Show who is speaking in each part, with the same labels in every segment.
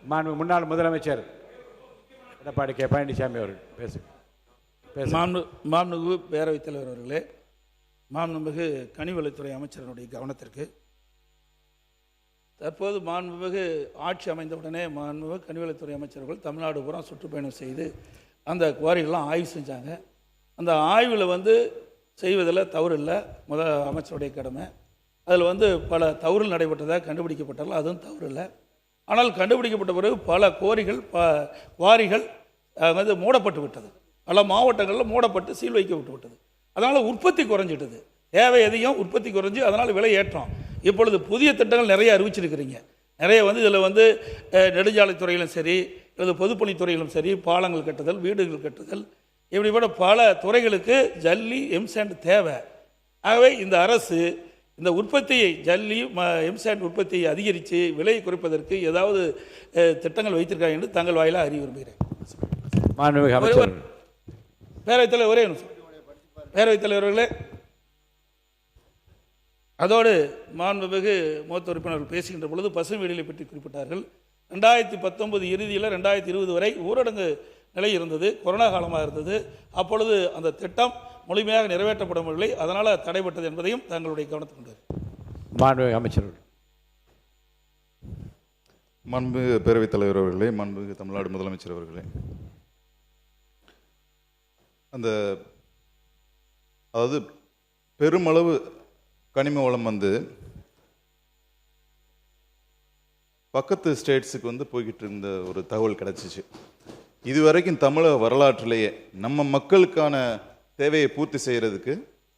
Speaker 1: முன்னாள் முதலமைச்சர் எடப்பாடி கே பழனிசாமி அவர்கள்
Speaker 2: மாண்புமிகு பேரவைத் தலைவர் அவர்களே, மாண்புமிகு கனிவளத்துறை அமைச்சரனுடைய கவனத்திற்கு, தற்போது மாண்புமிகு ஆட்சி அமைந்தவுடனே மாண்புமிகு கனிவளத்துறை அமைச்சர்கள் தமிழ்நாடு பூரா சுற்றுப்பயணம் செய்து அந்த குவாரிகள்லாம் ஆய்வு செஞ்சாங்க. அந்த ஆய்வில் செய்வதில் தவறு இல்லை, அமைச்சருடைய கடமை. அதில் பல தவறுகள் நடைபெற்றதாக கண்டுபிடிக்கப்பட்டாலும் அதுவும் தவறு இல்லை. ஆனால் கண்டுபிடிக்கப்பட்ட பிறகு பல குவாரிகள் மூடப்பட்டு விட்டது. பல மாவட்டங்களில் மூடப்பட்டு சீல் வைக்கப்பட்டு விட்டது. அதனால் உற்பத்தி குறைஞ்சிட்டது, தேவை எதையும் உற்பத்தி குறைஞ்சி, அதனால் விலை ஏற்றம். இப்பொழுது புதிய திட்டங்கள் நிறைய அறிவிச்சிருக்கிறீங்க. நிறைய இதில் நெடுஞ்சாலைத்துறையிலும் சரி, அல்லது பொதுப்பணித்துறையிலும் சரி, பாலங்கள் கட்டுதல், வீடுகள் கட்டுதல், இப்படிப்பட்ட பல துறைகளுக்கு ஜல்லி எம்சாண்ட் தேவை. ஆகவே இந்த அரசு இந்த உற்பத்தியை ஜல்லி எம்சாண்ட் உற்பத்தியை அதிகரித்து விலையை குறைப்பதற்கு ஏதாவது திட்டங்கள் வைத்திருக்காங்க என்று தங்கள் வாயிலாக அறிய விரும்புகிறேன். பேரவைத் தலைவர், ஒரே நிமிஷம். பேரவைத் தலைவர்களே, அதோடு மாண்புமிகு மூத்த உறுப்பினர்கள் பேசுகின்ற பொழுது பசுமை வீடுகளை பற்றி குறிப்பிட்டார்கள். 2019 இறுதியில் 2020 வரை ஊரடங்கு நிலை இருந்தது, கொரோனா காலமாக இருந்தது. அப்பொழுது அந்த திட்டம் முழுமையாக நிறைவேற்றப்படவில்லை, அதனால் தடைபட்டது என்பதையும் தங்களுடைய கவனத்துக்கு கொண்டு
Speaker 1: மாண்புமிகு அமைச்சர்கள்.
Speaker 3: மாண்புமிகு பேரவைத் தலைவர் அவர்களே, மாண்புமிகு தமிழ்நாடு முதலமைச்சர் அவர்களே, அதாவது பெருமளவு கனிம வளம் பக்கத்து ஸ்டேட்ஸுக்கு போய்கிட்டு இருந்த ஒரு தகவல் கிடைச்சிச்சு. இதுவரைக்கும் தமிழக வரலாற்றிலேயே நம்ம மக்களுக்கான தேவையை பூர்த்தி செய்கிறதுக்கு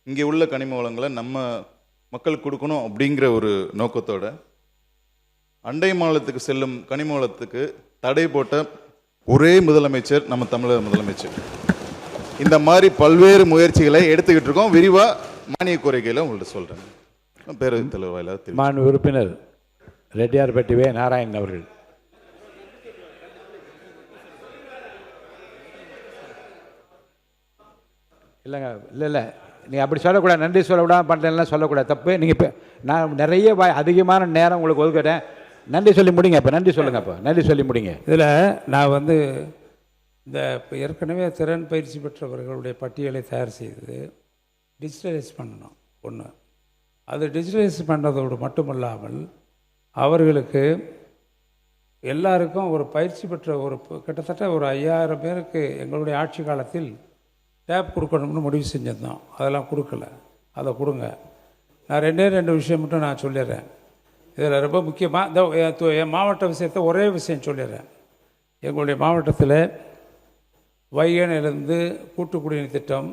Speaker 3: இங்கே உள்ள கனிம வளங்களை நம்ம மக்களுக்கு கொடுக்கணும் அப்படிங்கிற ஒரு நோக்கத்தோட அண்டை மாநிலத்துக்கு செல்லும் கனிம வளத்துக்கு தடை போட்ட ஒரே முதலமைச்சர் நம்ம தமிழக முதலமைச்சர். இந்த மாதிரி பல்வேறு முயற்சிகளை எடுத்துக்கிட்டு இருக்கோம். விரிவாக மானிய கோரிக்கையில் உங்கள்கிட்ட சொல்கிறேன். பேரவைத் தலைவர் வாயிலாக
Speaker 1: மாண்பு உறுப்பினர் ரெட்டியார்பட்டி வே நாராயணன் அவர்கள். இல்லைங்க, இல்லை நீங்கள் அப்படி சொல்லக்கூடாது, நன்றி சொல்லக்கூடாது, பண்ணுறேன்லாம் சொல்லக்கூடாது, தப்பு. நீங்கள் நான் நிறைய அதிகமான நேரம் உங்களுக்கு ஒதுக்கிறேன். நன்றி சொல்லி முடிங்க. இப்போ நன்றி சொல்லுங்கள். அப்போ நன்றி சொல்லி முடிங்க.
Speaker 4: இதில் நான் இந்த இப்போ ஏற்கனவே திறன் பயிற்சி பெற்றவர்களுடைய பட்டியலை தயார் செய்து டிஜிட்டலைஸ் பண்ணணும். ஒன்று, அது டிஜிட்டலைஸ் பண்ணுறதோடு மட்டுமல்லாமல் அவர்களுக்கு எல்லாருக்கும் ஒரு பயிற்சி பெற்ற கிட்டத்தட்ட ஒரு 5000 பேருக்கு எங்களுடைய ஆட்சி காலத்தில் டேப் கொடுக்கணும்னு முடிவு செஞ்சிருந்தோம். அதெல்லாம் கொடுக்கல, அதை கொடுங்க. நான் 2 விஷயம் மட்டும் நான் சொல்லிடுறேன். இதில் ரொம்ப முக்கியமாக என் மாவட்ட விஷயத்தை ஒரே விஷயம் சொல்லிடுறேன். எங்களுடைய மாவட்டத்தில் வைகனிலிருந்து கூட்டு குடிநீர் திட்டம்,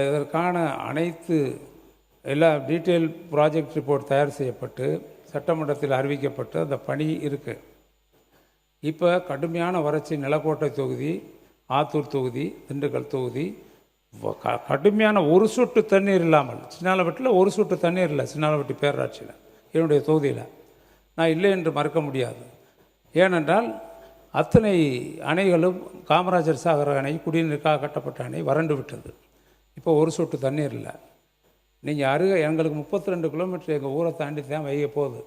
Speaker 4: இதற்கான அனைத்து எல்லா டீட்டெயில் ப்ராஜெக்ட் ரிப்போர்ட் தயார் செய்யப்பட்டு சட்டமன்றத்தில் அறிவிக்கப்பட்டு அந்த பணி இருக்குது. இப்போ கடுமையான வறட்சி நிலக்கோட்டை தொகுதி, ஆத்தூர் தொகுதி, திண்டுக்கல் தொகுதி, கடுமையான ஒரு சொட்டு தண்ணீர் இல்லாமல், சின்னாலப்பட்டியில் ஒரு சொட்டு தண்ணீர் இல்லை. சின்னாலப்பட்டி பேரூராட்சியில் என்னுடைய தொகுதியில் நான் இல்லை என்று மறுக்க முடியாது. ஏனென்றால் அத்தனை அணைகளும் காமராஜர் சாகர் அணை, குடிநீருக்காக கட்டப்பட்ட அணை வறண்டு விட்டது. இப்போ ஒரு சொட்டு தண்ணீர் இல்லை. நீங்கள் எங்களுக்கு 32 கிலோமீட்டர் எங்கள் ஊரை தாண்டி தான் வைக போகுது.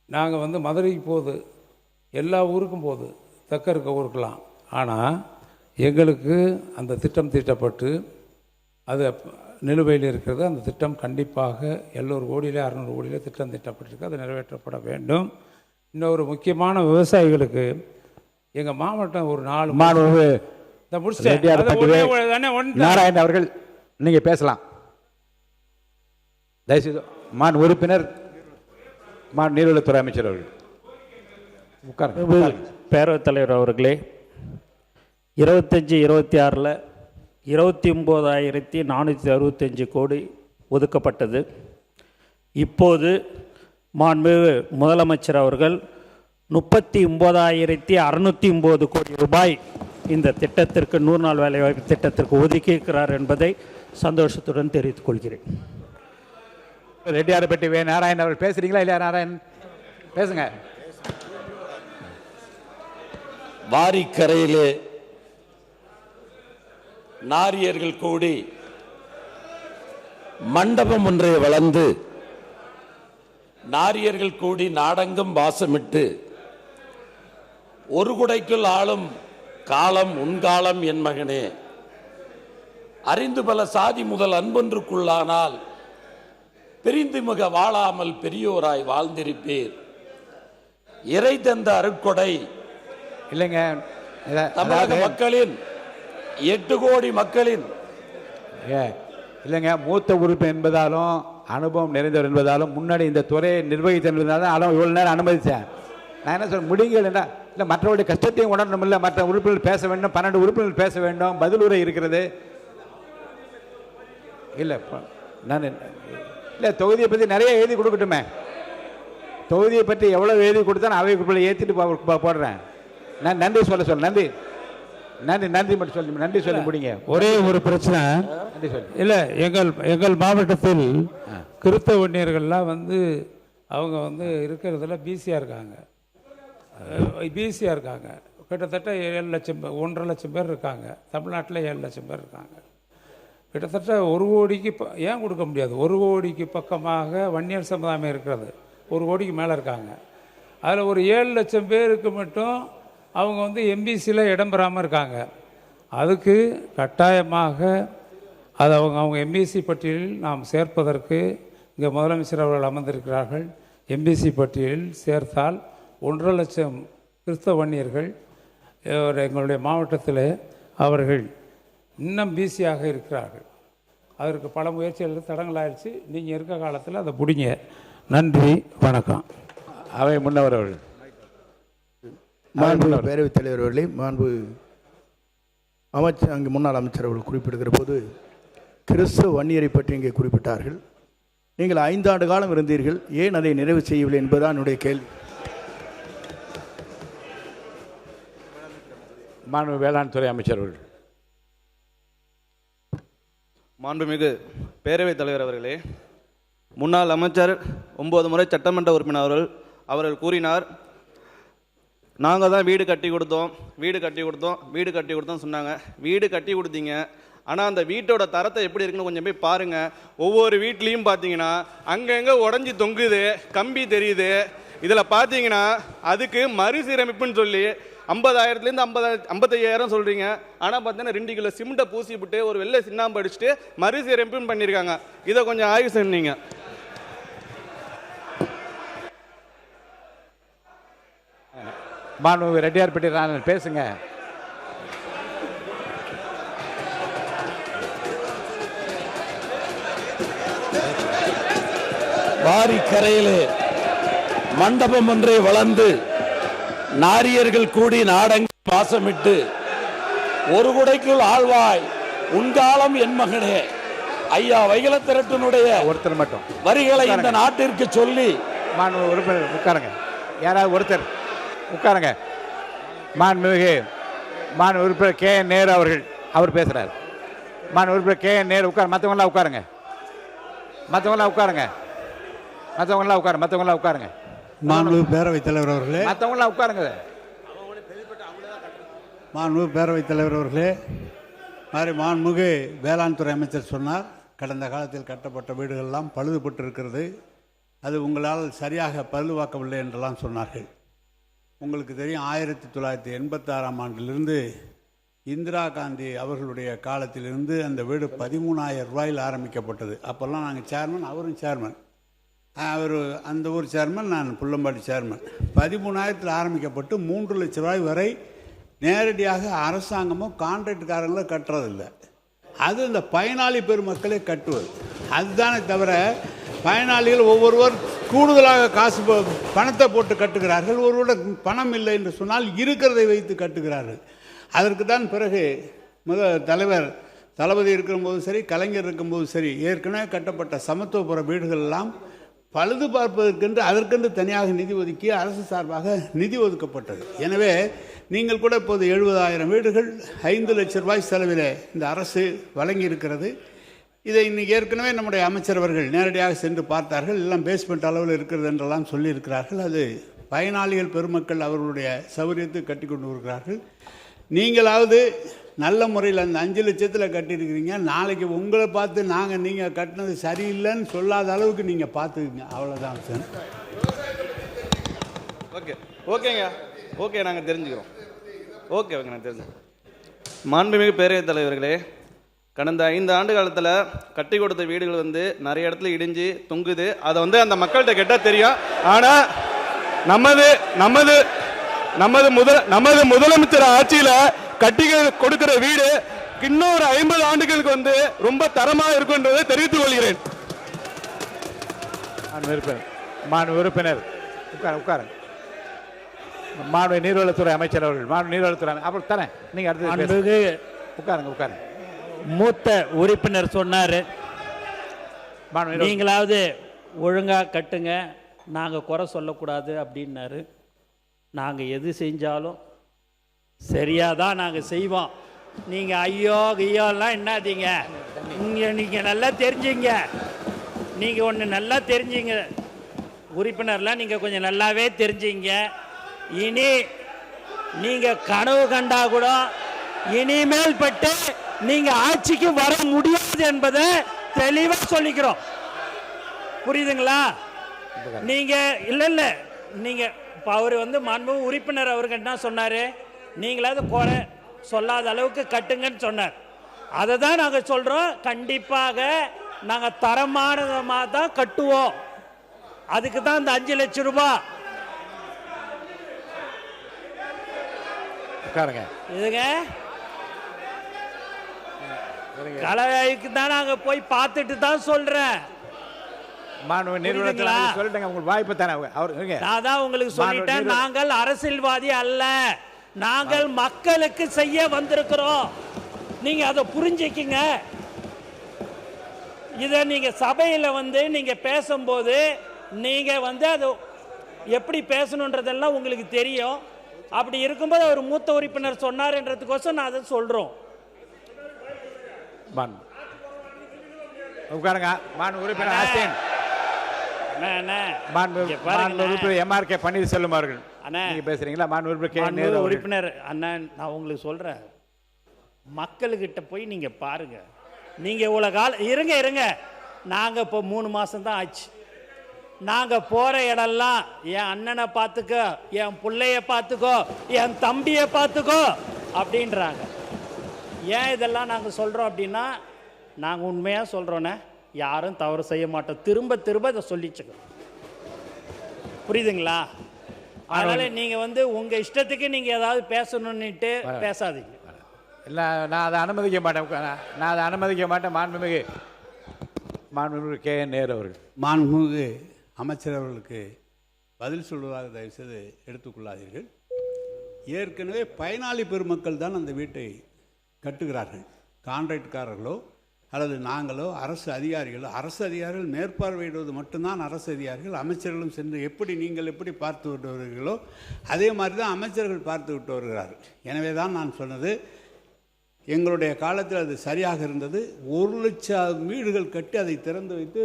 Speaker 4: நாங்கள் மதுரைக்கு போகுது, எல்லா ஊருக்கும் போகுது, தெற்க இருக்க ஊருக்கெல்லாம். ஆனால் எங்களுக்கு அந்த திட்டம் தீட்டப்பட்டு அது நிலுவையில் இருக்கிறது. அந்த திட்டம் கண்டிப்பாக 700 கோடியிலே 600 கோடியிலே திட்டம் தீட்டப்பட்டிருக்கு. அது நிறைவேற்றப்பட வேண்டும். இன்னொரு முக்கியமான விவசாயிகளுக்கு எங்கள் மாவட்டம் ஒரு 4
Speaker 1: நாராயணன் அவர்கள் நீங்கள் பேசலாம். தயவுசெய்து மான் உறுப்பினர் நீர்வளத்துறை அமைச்சர் அவர்கள் உட்காருங்க.
Speaker 5: பேரவைத் தலைவர் அவர்களே, 25-26 29,465 கோடி ஒதுக்கப்பட்டது. இப்போது மாண்புமிகு முதலமைச்சர் அவர்கள் 39,609 கோடி ரூபாய் இந்த திட்டத்திற்கு 100 நாள் வேலைவாய்ப்பு திட்டத்திற்கு ஒதுக்கியிருக்கிறார் என்பதை சந்தோஷத்துடன் தெரிவித்துக் கொள்கிறேன்.
Speaker 1: ரெட்டியார்பட்டி வே நாராயணன் அவர்கள் பேசுறீங்களா இல்லையா? நாராயணன் பேசுங்க.
Speaker 6: வாரிக்கரையிலே நாரியர்கள் கூடி மண்டபம் ஒன்றை வளர்ந்து நாரியர்கள் கூடி நாடெங்கும் வாசமிட்டு ஒரு குடைக்குள் ஆளும் காலம் உன்காலம் என் மகனே. அறிந்து பல சாதி முதல் அன்பொன்றுக்குள்ளானால் பிரிந்து மிக வாழாமல் பெரியோராய் வாழ்ந்திருப்பீர். இறை தந்த அருட்கொடை
Speaker 1: இல்லைங்க,
Speaker 6: தமிழக மக்களின் 8 கோடி மக்களின்
Speaker 1: இல்லைங்க, மூத்த உறுப்பு என்பதாலும் அனுபவம் நிறைந்தவர் என்பதாலும் முன்னாடி இந்த துறையை நிர்வகித்த என்பதாலும் இவ்வளோ நேரம் அனுமதித்தேன். நான் என்ன சொல்ல முடியுங்கள் என்ன இல்லை, மற்றவருடைய கஷ்டத்தையும் உணரணும் இல்லை, மற்ற உறுப்பினர்கள் பேச வேண்டும், 12 உறுப்பினர்கள் பேச வேண்டும், பதில் உரை இருக்கிறது. இல்லை நான் இல்லை, தொகுதியை பற்றி நிறைய எழுதி கொடுக்கட்டுமே, தொகுதியை பற்றி எவ்வளோ எழுதி கொடுத்தா நான் அவை குறிப்பில் ஏற்றிட்டு போடுறேன். நான் நன்றி சொல்ல நன்றி நன்றி நன்றி மட்டும் சொல்லி நன்றி சொல்லி முடிங்க.
Speaker 4: ஒரே ஒரு பிரச்சனை
Speaker 1: நன்றி சொல்லி
Speaker 4: இல்லை, எங்கள் மாவட்டத்தில் கிறிஸ்தவ வன்னியர்கள்லாம் அவங்க இருக்கிறதுல பிசியாக இருக்காங்க. கிட்டத்தட்ட 7 லட்சம் 1.5 லட்சம் பேர் இருக்காங்க. தமிழ்நாட்டில் 7 லட்சம் பேர் இருக்காங்க. கிட்டத்தட்ட 1 கோடிக்கு ஏன் கொடுக்க முடியாது? 1 கோடிக்கு பக்கமாக வன்னியர் சமுதாயம் இருக்கிறது. 1 கோடிக்கு மேலே இருக்காங்க. அதில் ஒரு 7 லட்சம் பேருக்கு மட்டும் அவங்க எம்பிசியில் இடம் பெறாமல் இருக்காங்க. அதுக்கு கட்டாயமாக அதை அவங்க எம்பிசி பட்டியலில் நாம் சேர்ப்பதற்கு இங்கே முதலமைச்சர் அவர்கள் அமர்ந்திருக்கிறார்கள். எம்பிசி பட்டியலில் சேர்த்தால் 1.5 லட்சம் கிறிஸ்தவ வன்னியர்கள் எங்களுடைய மாவட்டத்தில் அவர்கள் இன்னும் பிசியாக இருக்கிறார்கள். அதற்கு பல முயற்சிகள் தடங்களாயிடுச்சு. நீங்கள் இருக்க காலத்தில் அதை பிடிங்க. நன்றி, வணக்கம்.
Speaker 1: அவை முன்னவர் அவர்கள்.
Speaker 7: மாண்பு பேரவைத் தலைவர் அவர்களே, மாண்பு அங்கே முன்னாள் அமைச்சர் அவர்கள் குறிப்பிடுகிற போது கிறிஸ்தவ வன்னியரை பற்றி இங்கே குறிப்பிட்டார்கள். நீங்கள் 5 ஆண்டு காலம் இருந்தீர்கள், ஏன் அதை நிறைவு செய்யவில்லை என்பதுதான் என்னுடைய கேள்வி.
Speaker 1: மாண்பு வேளாண் துறை அமைச்சர் அவர்கள்.
Speaker 8: மாண்புமிகு பேரவைத் தலைவர் அவர்களே, முன்னாள் அமைச்சர் 9 முறை சட்டமன்ற உறுப்பினர் அவர்கள் கூறினார், நாங்கள் தான் வீடு கட்டி கொடுத்தோம் சொன்னாங்க. வீடு கட்டி கொடுத்தீங்க, ஆனால் அந்த வீட்டோட தரத்தை எப்படி இருக்குன்னு கொஞ்சம் போய் பாருங்கள். ஒவ்வொரு வீட்லேயும் பார்த்தீங்கன்னா அங்கங்கே உடஞ்சி தொங்குது, கம்பி தெரியுது. இதில் பார்த்தீங்கன்னா அதுக்கு மறுசீரமைப்புன்னு சொல்லி 50,000லேருந்து 55,000 சொல்கிறீங்க. ஆனால் பார்த்தீங்கன்னா 2 கிலோ சிமெண்ட்டை பூசி விட்டு ஒரு வெள்ளை சின்னாம்பு அடிச்சுட்டு மறுசீரமைப்புன்னு பண்ணியிருக்காங்க. இதை கொஞ்சம் ஆய்வு செய்வீங்க.
Speaker 1: மாண்பு ரெட்டியார்பட்டி ராணன் பேசுங்க.
Speaker 6: வாரிக்கரையிலே மண்டபம் ஒன்றை வளர்ந்து நாரியர்கள் கூடி நாடங்கி வாசமிட்டு ஒரு குடைக்குள் ஆழ்வாய் உன்காலம் என் மகனே. ஐயா வைகலத்திரட்டினுடைய
Speaker 1: ஒருத்தர் மட்டும்
Speaker 6: வரிகளை இந்த நாட்டிற்கு சொல்லி.
Speaker 1: மாண்பு உறுப்பினர் உட்காருங்க, யாராவது ஒருத்தர் உட்காருங்க. மாண்புமிகு உறுப்பினர் KN நேரு அவர் பேசுகிறார். மாண்பு உறுப்பினர் KN நேரு உட்கார். மற்றவங்களாம் உட்காருங்க.
Speaker 9: மாண்பு பேரவைத் தலைவர் அவர்களே,
Speaker 1: மற்றவங்களாம் உட்காருங்க.
Speaker 9: மாண்பு பேரவைத் தலைவர் அவர்களே, மாண்புமிகு வேளாண் துறை அமைச்சர் சொன்னார், கடந்த காலத்தில் கட்டப்பட்ட வீடுகளெல்லாம் பழுதுபட்டு இருக்கிறது, அது உங்களால் சரியாக பழுதுவாக்கவில்லை என்றெல்லாம் சொன்னார்கள். உங்களுக்கு தெரியும், 1986ஆம் ஆண்டிலிருந்து இந்திரா காந்தி அவர்களுடைய காலத்திலிருந்து அந்த வீடு 13,000 ரூபாயில் ஆரம்பிக்கப்பட்டது. அப்போல்லாம் நாங்கள் சேர்மன், அவரும் சேர்மன், அவர் அந்த ஊர் சேர்மன், நான் புள்ளம்பாடி சேர்மன். 13,000 ஆரம்பிக்கப்பட்டு 3 லட்ச ரூபாய் வரை நேரடியாக அரசாங்கமும் கான்ட்ராக்டுக்காரங்களும் கட்டுறதில்லை. அது இந்த பயனாளி பெருமக்களே கட்டுவது. அதுதானே தவிர பயனாளிகள் ஒவ்வொருவர் கூடுதலாக காசு பணத்தை போட்டு கட்டுகிறார்கள். ஒருவரோட பணம் இல்லை என்று சொன்னால் இருக்கிறதை வைத்து கட்டுகிறார்கள். அதற்கு தான் பிறகு தலைவர் தளபதி இருக்கும்போது சரி, கலைஞர் இருக்கும்போது சரி, ஏற்கனவே கட்டப்பட்ட சமத்துவபுர வீடுகள் எல்லாம் பழுது பார்ப்பதற்கென்று அதற்கென்று தனியாக நிதி ஒதுக்கி அரசு சார்பாக நிதி ஒதுக்கப்பட்டது. எனவே நீங்கள் கூட இப்போது 70,000 வீடுகள் 5 லட்ச ரூபாய் செலவில் இந்த அரசு வழங்கி இருக்கிறது. இதை இன்னைக்கு ஏற்கனவே நம்முடைய அமைச்சர் அவர்கள் நேரடியாக சென்று பார்த்தார்கள். எல்லாம் பேஸ்மெண்ட் அளவில் இருக்கிறது என்றெல்லாம் சொல்லியிருக்கிறார்கள். அது பயனாளிகள் பெருமக்கள் அவர்களுடைய சௌகரியத்தை கட்டி கொண்டு வருகிறார்கள். நீங்களாவது நல்ல முறையில் அந்த 5 லட்சத்தில் கட்டியிருக்கிறீங்க. நாளைக்கு உங்களை பார்த்து நீங்கள் கட்டினது சரியில்லைன்னு சொல்லாத அளவுக்கு நீங்கள் பார்த்துக்குங்க. அவ்வளோதான் சார்.
Speaker 8: ஓகே ஓகேங்க ஓகே நாங்கள் தெரிஞ்சுக்கிறோம். ஓகே நாங்கள் தெரிஞ்சுக்கிறோம். மாண்புமிகு பேரவைத் தலைவர்களே, கடந்த 5 ஆண்டு காலத்தில் கட்டி கொடுத்த வீடுகள் வந்து நிறைய இடத்துல இடிஞ்சு தொங்குது. அதை வந்து அந்த மக்கள்கிட்ட கேட்டால் தெரியும். ஆனால் நமது முதலமைச்சர் ஆட்சியில் கட்டி கொடுக்கிற வீடு இன்னும் ஒரு 50 ஆண்டுகளுக்கு வந்து ரொம்ப தரமாக இருக்குன்றதை தெரிவித்துக் கொள்கிறேன்.
Speaker 1: மாண்பு உறுப்பினர் உட்காருங்க. மாண்பு நீர்வளத்துறை அமைச்சர் அவர்கள். மாண்பு நீர்வளத்துறை அப்புறம் தரேன், நீங்க அடுத்து உட்காருங்க.
Speaker 5: மூத்த உறுப்பினர் சொன்னாரு, நீங்களாவது ஒழுங்கா கட்டுங்க, நாங்க குறை சொல்லக்கூடாது அப்படின்னாரு. நாங்க எது செஞ்சாலும் சரியாதான் நாங்க செய்வோம். நீங்க ஐயோலாம் என்னாதீங்க. நீங்க நல்லா தெரிஞ்சுங்க. நீங்க ஒன்று நல்லா தெரிஞ்சுங்க உறுப்பினர்லாம், நீங்க கொஞ்சம் நல்லாவே தெரிஞ்சுங்க. இனி நீங்க கனவு கண்டா கூட இனிமேல் பட்டு நீங்க ஆட்சிக்கு வர முடியாது என்பதை தெளிவா சொல்லிக்கிறோம். புரியுதுங்களா? நீங்க இல்ல நீங்க அவர் வந்து மாண்பு உறுப்பினர் அவருக்கு என்ன சொன்னாரு, நீங்களாவது குறை சொல்லாத அளவுக்கு கட்டுங்கன்னு சொன்னார். அதை தான் நாங்கள் சொல்றோம். கண்டிப்பாக நாங்கள் தரமானதாக தான் கட்டுவோம். அதுக்கு தான் இந்த 5 லட்சம் ரூபாய். இதுங்க கலைக்கு தான் நாங்க போய் பார்த்துட்டு தான் சொல்றேன். நான் தான் உங்களுக்கு சொல்லிட்டேன், நாங்கள் அரசியல்வாதி அல்ல, நாங்கள் மக்களுக்கு செய்ய வந்திருக்கிறோம். நீங்க அதை புரிஞ்சுக்கிங்க. இதை நீங்க சபையில வந்து நீங்க பேசும்போது நீங்க வந்து அது எப்படி பேசணுன்றதெல்லாம் உங்களுக்கு தெரியும். அப்படி இருக்கும்போது ஒரு மூத்த உறுப்பினர் சொன்னார்ன்றதுக்கோசம் நான் அதை சொல்றோம்.
Speaker 1: உட்காருங்க. உறுப்பினர் ஆஸ்டின், எம்ஆர்கே பன்னீர்செல்வம் அவர்கள் நீங்க பேசுறீங்களா?
Speaker 5: உறுப்பினர் அண்ணன், நான் உங்களுக்கு சொல்றேன், மக்கள்கிட்ட போய் நீங்க பாருங்க. நீங்க இவ்வளவு காலம் இருங்க. நாங்க இப்போ 3 மாசம் தான் ஆச்சு. நாங்க போற இடம்லாம் என் அண்ணனை பார்த்துக்கோ, என் பிள்ளைய பார்த்துக்கோ, என் தம்பியை பார்த்துக்கோ அப்படின்றாங்க. ஏன் இதெல்லாம் நாங்க சொல்றோம் அப்படின்னா, நாங்க உண்மையா சொல்றோன்னே, யாரும் தவறு செய்ய மாட்டோம். திரும்ப இதை சொல்லிச்சுக்கோ. புரியுதுங்களா? அதனால நீங்க வந்து உங்க இஷ்டத்துக்கு நீங்க ஏதாவது பேசணும்னுட்டு பேசாதீங்க.
Speaker 1: இல்லை, நான் அதை அனுமதிக்க மாட்டேன். மாண்புமிகு கே நேரு அவர்கள்.
Speaker 9: மாண்புமிகு அமைச்சர் அவர்களுக்கு பதில் சொல்வதாக தயவுசெய்து எடுத்துக்கொள்ளாதீர்கள். ஏற்கனவே பயனாளி பெருமக்கள் தான் அந்த வீட்டை கட்டுகிறார்கள். கான்ட்ராக்ட்காரர்களோ அல்லது நாங்களோ அரசு அதிகாரிகள் மேற்பார்வையிடுவது மட்டும்தான் அரசு அதிகாரிகள். அமைச்சர்களும் சென்று நீங்கள் எப்படி பார்த்து விட்டு வருகிறீர்களோ அதே மாதிரி தான் அமைச்சர்கள் பார்த்து விட்டு வருகிறார்கள். எனவே தான் நான் சொன்னது, எங்களுடைய காலத்தில் அது சரியாக இருந்தது. 1 லட்சம் வீடுகள் கட்டி அதை திறந்து வைத்து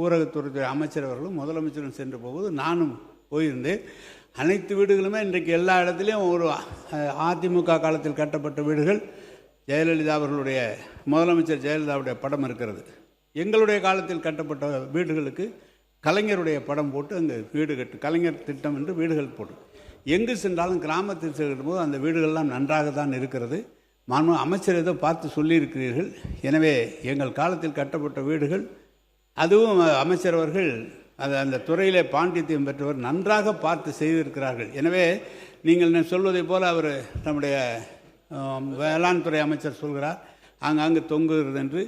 Speaker 9: ஊரகத்துறை அமைச்சர் அவர்களும் முதலமைச்சரும் சென்று போகும்போது நானும் போயிருந்தேன். அனைத்து வீடுகளுமே இன்றைக்கு எல்லா இடத்துலையும் ஒரு அதிமுக காலத்தில் கட்டப்பட்ட வீடுகள், ஜெயலலிதா அவர்களுடைய முதலமைச்சர் ஜெயலலிதாவுடைய படம் இருக்கிறது. எங்களுடைய காலத்தில் கட்டப்பட்ட வீடுகளுக்கு கலைஞருடைய படம் போட்டு அங்கே வீடு கலைஞர் திட்டம் என்று வீடுகள் போட்டு எங்கு சென்றாலும் கிராமத்தில் செல்கிற போது அந்த வீடுகள்லாம் நன்றாக தான் இருக்கிறது. அமைச்சர் ஏதோ பார்த்து சொல்லியிருக்கிறீர்கள். எனவே எங்கள் காலத்தில் கட்டப்பட்ட வீடுகள், அதுவும் அமைச்சர் அவர்கள் அந்த துறையிலே பாண்டித்தியம் பெற்றவர், நன்றாக பார்த்து செய்திருக்கிறார்கள். எனவே நீங்கள் சொல்வதைப் போல் அவர் நம்முடைய வேளாண் துறை அமைச்சர் சொல்கிறார் ஆங்காங்கு தொங்குகிறது என்று.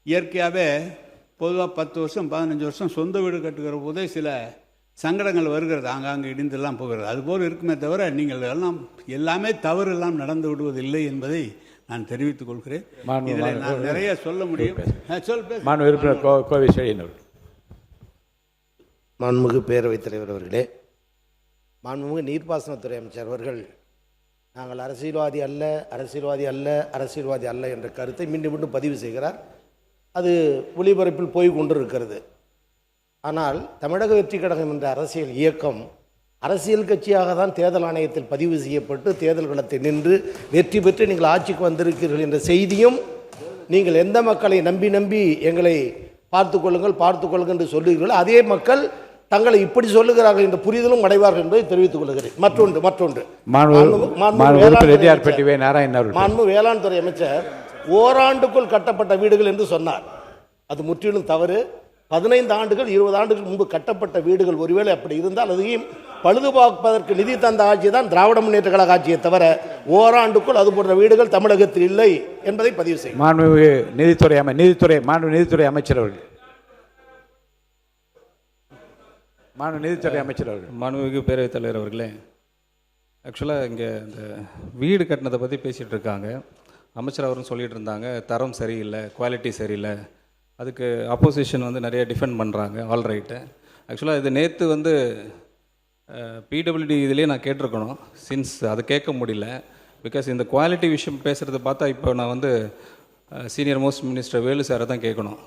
Speaker 9: இயற்கையாகவே பொதுவாக 10 வருஷம் 15 வருஷம் சொந்த வீடு கட்டுகிற போதே சில சங்கடங்கள் வருகிறது, ஆங்காங்கு இடிந்தெல்லாம் போகிறது. அதுபோல் இருக்குமே தவிர நீங்கள் எல்லாமே தவறு எல்லாம் நடந்து விடுவதில்லை என்பதை நான் தெரிவித்துக் கொள்கிறேன். இதில் நான் நிறைய சொல்ல முடியும்.
Speaker 10: மாண்புமிகு பேரவைத் தலைவர் அவர்களே, மாண்புமிகு நீர்ப்பாசனத்துறை அமைச்சர் அவர்கள் நாங்கள் அரசியல்வாதி அல்ல என்ற கருத்தை மீண்டும் பதிவு செய்கிறார். அது ஒளிபரப்பில் போய் கொண்டிருக்கிறது. ஆனால் தமிழக வெற்றி கழகம் என்ற அரசியல் இயக்கம் அரசியல் கட்சியாக தான் தேர்தல் ஆணையத்தில் பதிவு செய்யப்பட்டு தேர்தல் களத்தை நின்று வெற்றி பெற்று நீங்கள் ஆட்சிக்கு வந்திருக்கிறீர்கள் என்ற செய்தியும், நீங்கள் எந்த மக்களை நம்பி எங்களை பார்த்து கொள்ளுங்கள் என்று சொல்லுகிறீர்கள், அதே மக்கள் தங்களை இப்படி சொல்லுகிறார்கள் என்ற புரிதலும் அடைவார்கள் என்பதை தெரிவித்துக் கொள்கிறேன். மற்றொன்று மாண்பு வேளாண் துறை அமைச்சர் ஓராண்டுக்குள் கட்டப்பட்ட வீடுகள் என்று சொன்னார். அது முற்றிலும் தவறு. 15 ஆண்டுகள் 20 ஆண்டுகள் முன்பு கட்டப்பட்ட வீடுகள் ஒருவேளை அப்படி இருந்தால் அதையும் பழுதுபார்ப்பதற்கு நிதி தந்த ஆட்சி தான் திராவிட முன்னேற்ற கழக ஆட்சியை தவிர ஓராண்டுக்குள் அது போன்ற வீடுகள் தமிழகத்தில் இல்லை என்பதை பதிவு செய்யும்.
Speaker 1: மாண்புமிகு நிதித்துறை அமைச்சர் அவர்கள்.
Speaker 11: மாண்புமிகு பேரவைத் தலைவர் அவர்களே, ஆக்சுவலாக இங்கே இந்த வீடு கட்டினதை பற்றி பேசிகிட்டு இருக்காங்க. அமைச்சர் அவரும் சொல்லிகிட்டு இருந்தாங்க தரம் சரியில்லை, குவாலிட்டி சரியில்லை. அதுக்கு அப்போசிஷன் வந்து நிறைய டிஃபெண்ட் பண்ணுறாங்க. All right. ஆக்சுவலாக இது நேற்று வந்து பிடபிள்யூடி இதுலேயே நான் கேட்டிருக்கணும். சின்ஸ் அதை கேட்க முடியல. பிகாஸ் இந்த குவாலிட்டி விஷயம் பேசுகிறத பார்த்தா இப்போ நான் வந்து சீனியர் மோஸ்ட் மினிஸ்டர் வேலு சாரை தான் கேட்கணும்.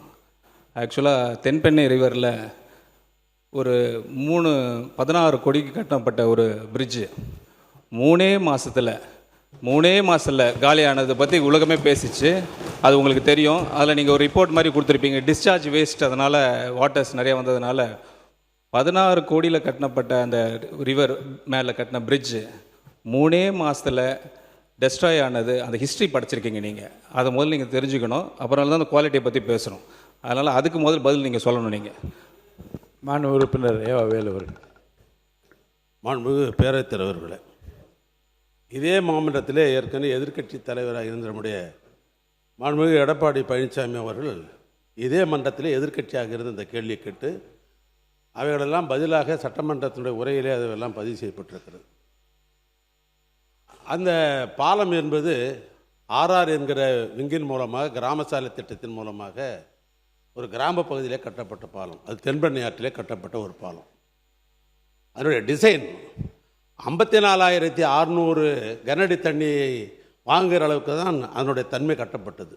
Speaker 11: ஆக்சுவலாக தென்பெண்ணை ரிவரில் ஒரு 16 கோடிக்கு கட்டப்பட்ட ஒரு பிரிட்ஜு 3 மாதத்தில் காலியானதை பற்றி உலகமே பேசிச்சு. அது உங்களுக்கு தெரியும். அதில் நீங்கள் ஒரு ரிப்போர்ட் மாதிரி கொடுத்துருப்பீங்க. டிஸ்சார்ஜ் வேஸ்ட், அதனால் வாட்டர்ஸ் நிறையா வந்ததுனால 16 கோடியில் கட்டப்பட்ட அந்த ரிவர் மேலே கட்டின பிரிட்ஜு 3 மாதத்தில் டெஸ்ட்ராய் ஆனது. அந்த ஹிஸ்ட்ரி படிச்சிருக்கீங்க நீங்கள். அதை முதல்ல நீங்கள் தெரிஞ்சுக்கணும். அப்புறம் தான் அந்த குவாலிட்டியை பற்றி பேசணும். அதனால் அதுக்கு முதல் பதில் நீங்கள் சொல்லணும். நீங்கள்
Speaker 1: மாண்பு உறுப்பினர் வேலு அவர்கள்.
Speaker 12: மாண்புமிகு பேரவைத் தலைவர்களே, இதே மாமன்றத்திலே ஏற்கனவே எதிர்க்கட்சி தலைவராக இருந்த நம்முடைய மாண்புமிகு எடப்பாடி பழனிசாமி அவர்கள் இதே மன்றத்திலே எதிர்க்கட்சியாக இருந்த இந்த கேள்வியை கேட்டு அவைகளெல்லாம் பதிலாக சட்டமன்றத்தினுடைய உரையிலே அதெல்லாம் பதிவு செய்யப்பட்டிருக்கிறது. அந்த பாலம் என்பது ஆர்ஆர் என்கிற விங்கின் மூலமாக கிராம சாலை திட்டத்தின் மூலமாக ஒரு கிராம பகுதியிலே கட்டப்பட்ட பாலம். அது தென்பெண்ணை ஆற்றிலே கட்டப்பட்ட ஒரு பாலம். அதனுடைய டிசைன் 54,600 கனஅடி தண்ணியை வாங்குகிற அளவுக்கு தான் அதனுடைய தன்மை கட்டப்பட்டது.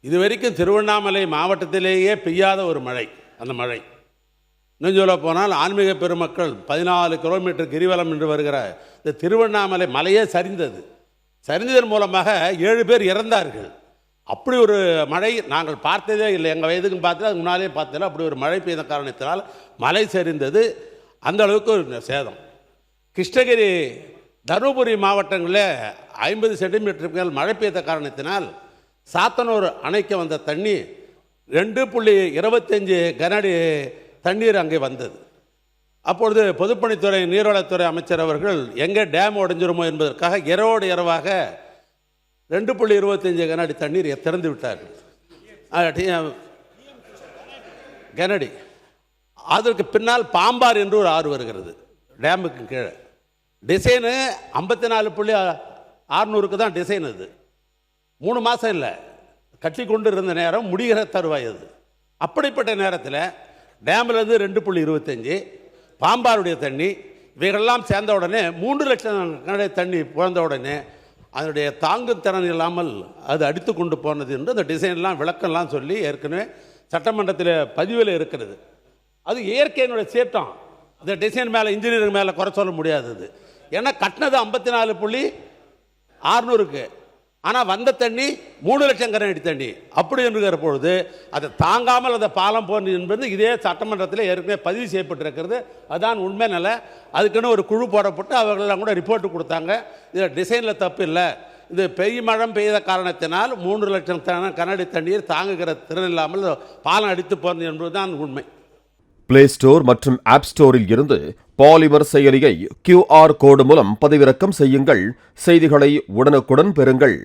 Speaker 12: இதுவரைக்கும் திருவண்ணாமலை மாவட்டத்திலேயே பெய்யாத ஒரு மழை. அந்த மழை இன்னும் சொல்ல போனால் ஆன்மீக பெருமக்கள் 14 கிலோமீட்டர் கிரிவலம் என்று வருகிற இந்த திருவண்ணாமலை மலையே சரிந்ததன் மூலமாக 7 பேர் இறந்தார்கள். அப்படி ஒரு மழை நாங்கள் பார்த்ததே இல்லை. எங்கள் வயதுக்கும் பார்த்தது, அது முன்னாலே பார்த்ததில்லை. அப்படி ஒரு மழை பெய்த காரணத்தினால் மலை சரிந்தது. அந்த அளவுக்கு ஒரு சேதம். கிருஷ்ணகிரி தருமபுரி மாவட்டங்களில் 50 சென்டிமீட்டருக்கு மேல் மழை பெய்த காரணத்தினால் சாத்தனூர் அணைக்க வந்த தண்ணி 2.25 கனஅடி தண்ணீர் அங்கே வந்தது. அப்பொழுது பொதுப்பணித்துறை நீர்வளத்துறை அமைச்சர் அவர்கள் எங்கே டேம் உடைஞ்சிருமோ என்பதற்காக இரவோடு இரவாக 2.25 கனஅடி தண்ணீர் திறந்து விட்டார்கள். கனஅடி. அதற்கு பின்னால் பாம்பார் என்று ஒரு ஆறு வருகிறது டேமுக்கு கீழே. டிசைனு 54.600க்கு தான் டிசைன். அது 3 மாதம் இல்லை, கட்டி கொண்டு இருந்த நேரம் முடிகிற தருவாய் அது. அப்படிப்பட்ட நேரத்தில் டேமிலேருந்து 2.25 பாம்பாருடைய தண்ணி இவைகளெல்லாம் சேர்ந்த உடனே 3 லட்சம் கனஅடி தண்ணி புழந்த உடனே அதனுடைய தாங்கும் திறன் இல்லாமல் அது அடித்து கொண்டு போனது என்று அந்த டிசைன்லாம் விளக்கம்லாம் சொல்லி ஏற்கனவே சட்டமன்றத்தில் பதிவில் இருக்கிறது. அது இயற்கையினுடைய சீற்றம். அந்த டிசைன் மேலே இன்ஜினியரிங் மேலே குறை சொல்ல முடியாதது. ஏன்னா கட்டினது 54.600க்கு, ஆனால் வந்த தண்ணி 3 லட்சம் கனஅடி தண்ணி. அப்படி என்கிற பொழுது அதை தாங்காமல் அந்த பாலம் போன்று என்பது இதே சட்டமன்றத்தில் ஏற்கனவே பதிவு செய்யப்பட்டிருக்கிறது. அதுதான் உண்மை நிலை. அதுக்குன்னு ஒரு குழு போடப்பட்டு அவர்களெல்லாம் கூட ரிப்போர்ட்டு கொடுத்தாங்க. இதில் டிசைனில் தப்பு இல்லை, இது மழை பெய்த காரணத்தினால் 3 லட்சம் கனஅடி தண்ணீர் தாங்குகிற திறன் இல்லாமல் பாலம் அடித்து போனது என்பதுதான் உண்மை.
Speaker 13: பிளே ஸ்டோர் மற்றும் ஆப் ஸ்டோரில் இருந்து பாலிமர் செயலியை QR கோடு மூலம் பதிவிறக்கம் செய்யுங்கள். செய்திகளை உடனுக்குடன் பெறுங்கள்.